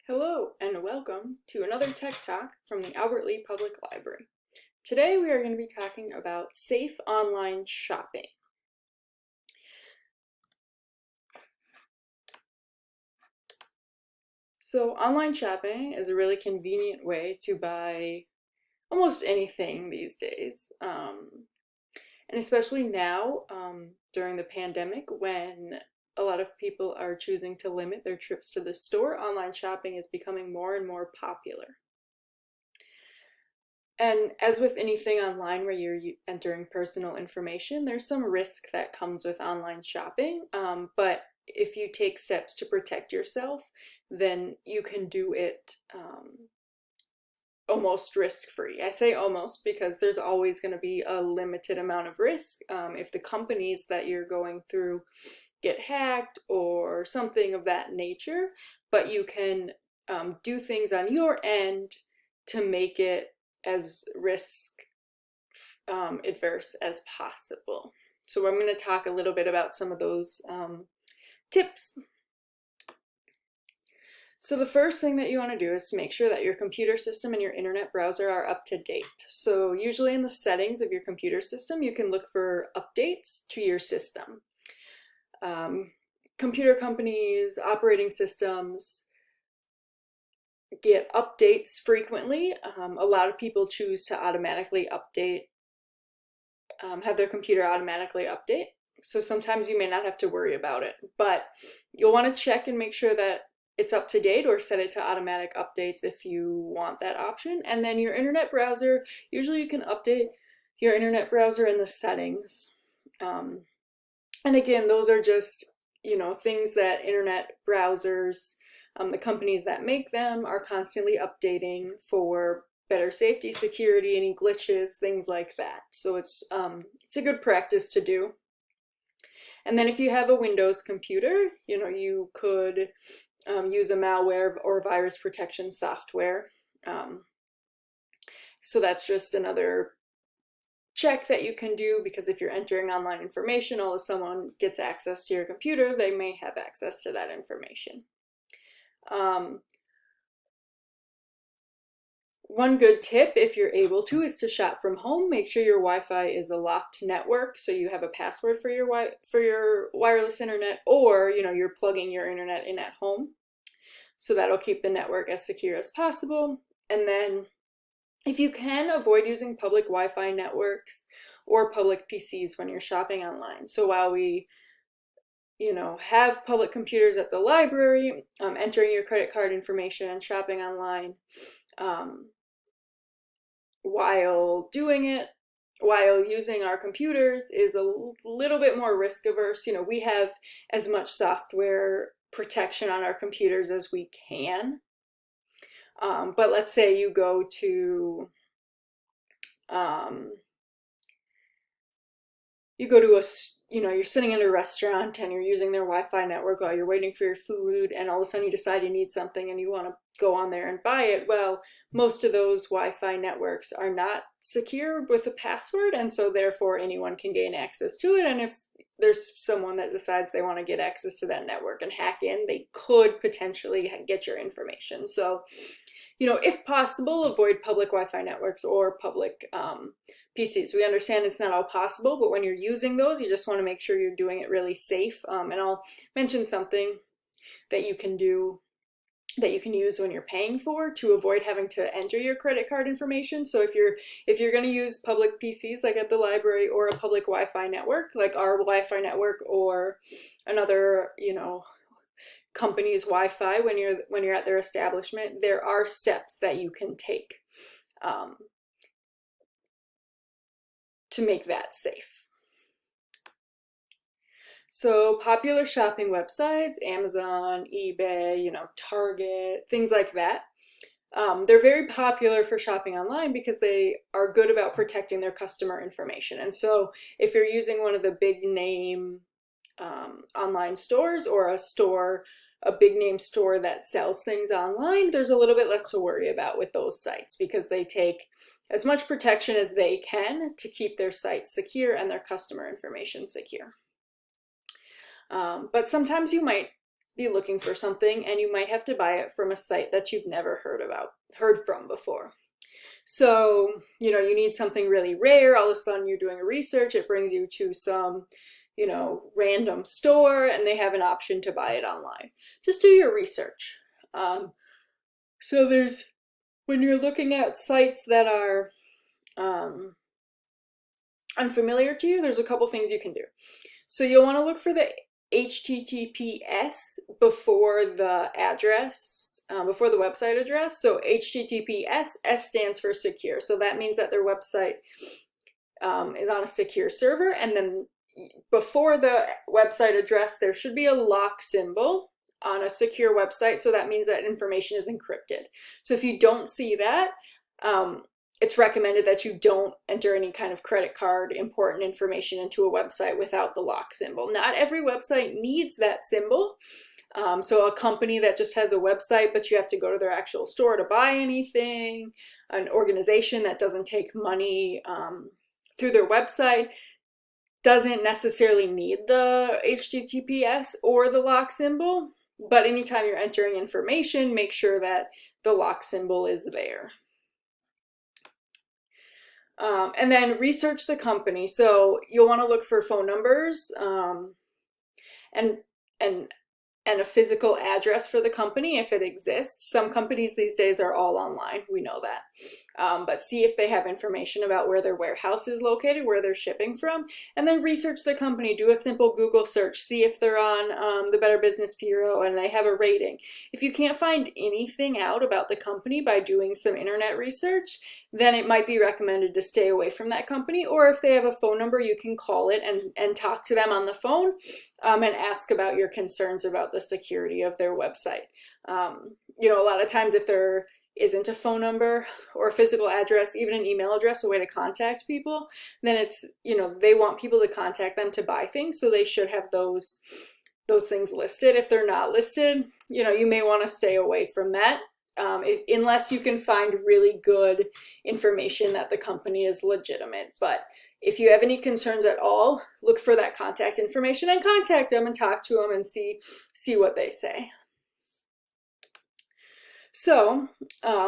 Hello and welcome to another Tech Talk from the Albert Lee Public Library. Today we are going to be talking about safe online shopping. So online shopping is a really convenient way to buy almost anything these days. And especially now during the pandemic when a lot of people are choosing to limit their trips to the store, online shopping is becoming more and more popular. And as with anything online where you're entering personal information, there's some risk that comes with online shopping. But if you take steps to protect yourself, then you can do it almost risk-free. I say almost because there's always going to be a limited amount of risk if the companies that you're going through get hacked or something of that nature. But you can do things on your end to make it as risk adverse as possible. So I'm going to talk a little bit about some of those tips. So the first thing that you want to do is to make sure that your computer system and your internet browser are up to date. So usually in the settings of your computer system, you can look for updates to your system. Computer companies, operating systems get updates frequently. A lot of people choose to automatically update, have their computer automatically update. So sometimes you may not have to worry about it, but you'll want to check and make sure that it's up to date or set it to automatic updates if you want that option. And then your internet browser, usually you can update your internet browser in the settings. And again, those are just, things that internet browsers, the companies that make them are constantly updating for better safety, security, any glitches, things like that. So it's a good practice to do. And then if you have a Windows computer, you could use a malware or virus protection software. So that's just another check that you can do, because if you're entering online information, although someone gets access to your computer, they may have access to that information. One good tip, if you're able to, is to shop from home. Make sure your Wi-Fi is a locked network, so you have a password for your wireless internet, or you're plugging your internet in at home. So that'll keep the network as secure as possible. And then if you can, avoid using public Wi-Fi networks or public PCs when you're shopping online. So while we have public computers at the library, entering your credit card information and shopping online, while using our computers is a little bit more risk averse. We have as much software protection on our computers as we can. But let's say you go to you're sitting in a restaurant and you're using their Wi-Fi network while you're waiting for your food, and all of a sudden you decide you need something and you want to go on there and buy it. Well, most of those Wi-Fi networks are not secure with a password, and so therefore anyone can gain access to it. And if there's someone that decides they want to get access to that network and hack in, they could potentially get your information. So, if possible, avoid public Wi-Fi networks or public PCs. We understand it's not all possible, but when you're using those, you just want to make sure you're doing it really safe. And I'll mention something that you can do, that you can use when you're paying for, to avoid having to enter your credit card information. So if you're going to use public PCs like at the library, or a public Wi-Fi network like our Wi-Fi network or another, company's Wi-Fi, when you're at their establishment, there are steps that you can take to make that safe. So popular shopping websites, Amazon, eBay, Target, things like that, they're very popular for shopping online because they are good about protecting their customer information. And so if you're using one of the big name online stores, or a big name store that sells things online, there's a little bit less to worry about with those sites, because they take as much protection as they can to keep their sites secure and their customer information secure. But sometimes you might be looking for something and you might have to buy it from a site that you've never heard from before. So, you need something really rare. All of a sudden you're doing a research, it brings you to some, random store and they have an option to buy it online. Just do your research. So when you're looking at sites that are unfamiliar to you, there's a couple things you can do. So you'll want to look for the HTTPS before the address, before the website address. So HTTPS, S stands for secure. So that means that their website is on a secure server. And then before the website address, there should be a lock symbol on a secure website. So that means that information is encrypted. So if you don't see that, it's recommended that you don't enter any kind of credit card important information into a website without the lock symbol. Not every website needs that symbol. So a company that just has a website, but you have to go to their actual store to buy anything, an organization that doesn't take money through their website, doesn't necessarily need the HTTPS or the lock symbol. But anytime you're entering information, make sure that the lock symbol is there. And then research the company. So you'll want to look for phone numbers and a physical address for the company if it exists. Some companies these days are all online, we know that. But see if they have information about where their warehouse is located, where they're shipping from, and then research the company. Do a simple Google search, see if they're on the Better Business Bureau and they have a rating. If you can't find anything out about the company by doing some internet research, then it might be recommended to stay away from that company. Or if they have a phone number, you can call it and talk to them on the phone and ask about your concerns about the security of their website. A lot of times if there isn't a phone number or a physical address, even an email address, a way to contact people, then it's, they want people to contact them to buy things, so they should have those things listed. If they're not listed, you may want to stay away from that unless you can find really good information that the company is legitimate. But if you have any concerns at all, look for that contact information and contact them and talk to them and see what they say. So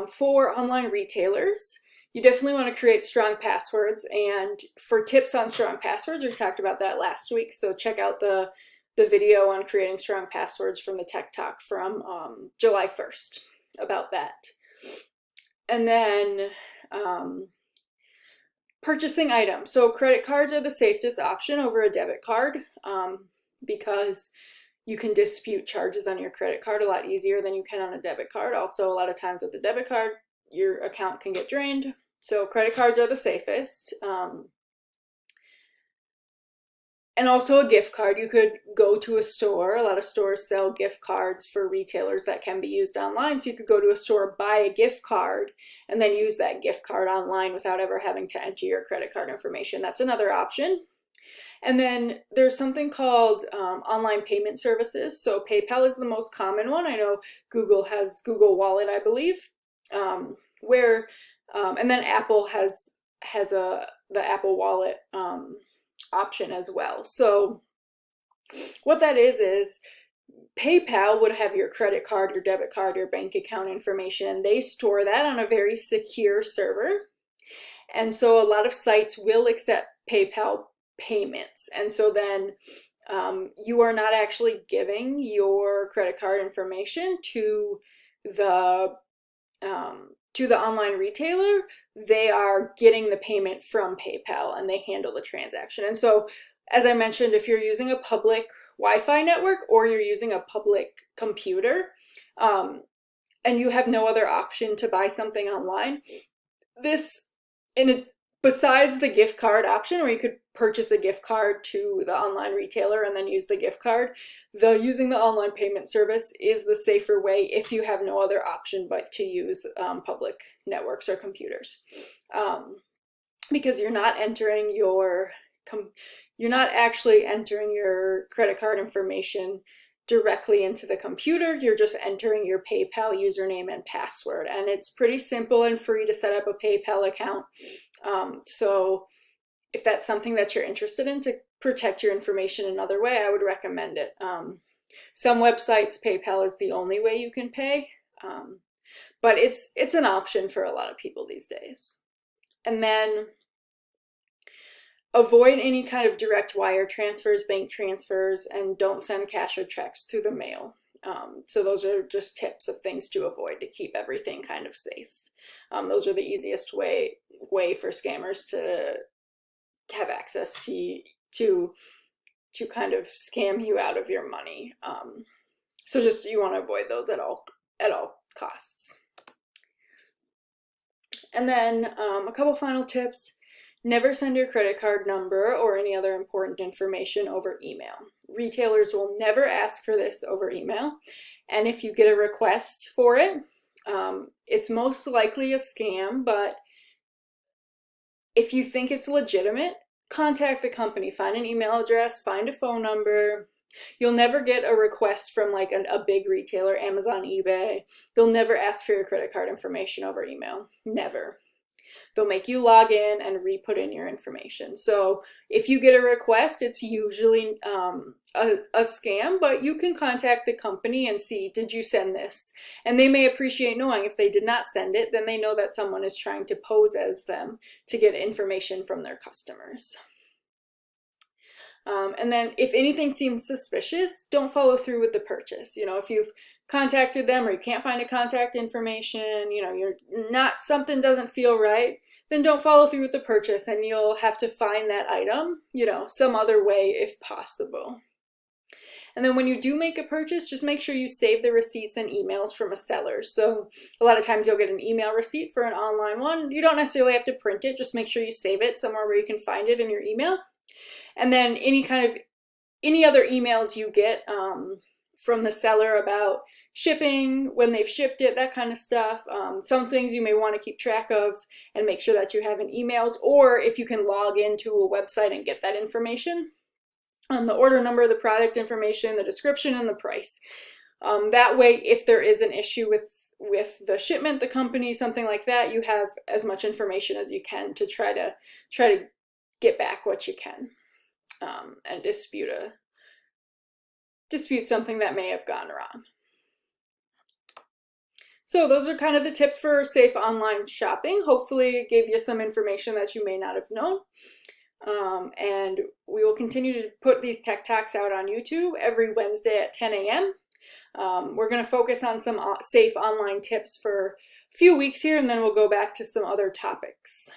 for online retailers, you definitely want to create strong passwords. And for tips on strong passwords, we talked about that last week. So check out the video on creating strong passwords from the Tech Talk from July 1st about that. And then purchasing items. So credit cards are the safest option over a debit card because you can dispute charges on your credit card a lot easier than you can on a debit card. Also, a lot of times with the debit card, your account can get drained. So credit cards are the safest. And also a gift card. You could go to a store. A lot of stores sell gift cards for retailers that can be used online. So you could go to a store, buy a gift card, and then use that gift card online without ever having to enter your credit card information. That's another option. And then there's something called online payment services. So PayPal is the most common one. I know Google has Google Wallet, I believe, and then Apple has the Apple Wallet option as well. So what that is PayPal would have your credit card, your debit card, your bank account information, and they store that on a very secure server. And so a lot of sites will accept PayPal payments. And so then you are not actually giving your credit card information to the online retailer. They are getting the payment from PayPal and they handle the transaction. And so, as I mentioned, if you're using a public Wi-Fi network or you're using a public computer and you have no other option to buy something online, besides the gift card option, where you could purchase a gift card to the online retailer and then use the gift card, using the online payment service is the safer way if you have no other option but to use public networks or computers, because you're not actually entering your credit card information directly into the computer. You're just entering your PayPal username and password, and it's pretty simple and free to set up a PayPal account. So if that's something that you're interested in to protect your information another way, I would recommend it. Some websites, PayPal is the only way you can pay, but it's an option for a lot of people these days. And then avoid any kind of direct wire transfers, bank transfers, and don't send cash or checks through the mail. So those are just tips of things to avoid to keep everything kind of safe. Those are the easiest way for scammers to have access to kind of scam you out of your money. So just you want to avoid those at all costs. And then a couple final tips. Never send your credit card number or any other important information over email. Retailers will never ask for this over email. And if you get a request for it, it's most likely a scam, but if you think it's legitimate, contact the company, find an email address, find a phone number. You'll never get a request from like a big retailer, Amazon, eBay. They'll never ask for your credit card information over email. Never. They'll make you log in and re-put in your information. So if you get a request, it's usually a scam, but you can contact the company and see, did you send this? And they may appreciate knowing if they did not send it, then they know that someone is trying to pose as them to get information from their customers. And then if anything seems suspicious, don't follow through with the purchase. You know, if you've contacted them or you can't find a contact information, you know, something doesn't feel right, then don't follow through with the purchase and you'll have to find that item, you know, some other way if possible. And then when you do make a purchase, just make sure you save the receipts and emails from a seller. So a lot of times you'll get an email receipt for an online one. You don't necessarily have to print it, just make sure you save it somewhere where you can find it in your email. And then any other emails you get from the seller about shipping, when they've shipped it, that kind of stuff. Some things you may want to keep track of and make sure that you have in emails, or if you can log into a website and get that information. The order number, the product information, the description, and the price. That way, if there is an issue with the shipment, the company, something like that, you have as much information as you can to try to get back what you can. And dispute something that may have gone wrong. So those are kind of the tips for safe online shopping. Hopefully it gave you some information that you may not have known. And we will continue to put these tech talks out on YouTube every Wednesday at 10 a.m. We're going to focus on some safe online tips for a few weeks here, and then we'll go back to some other topics.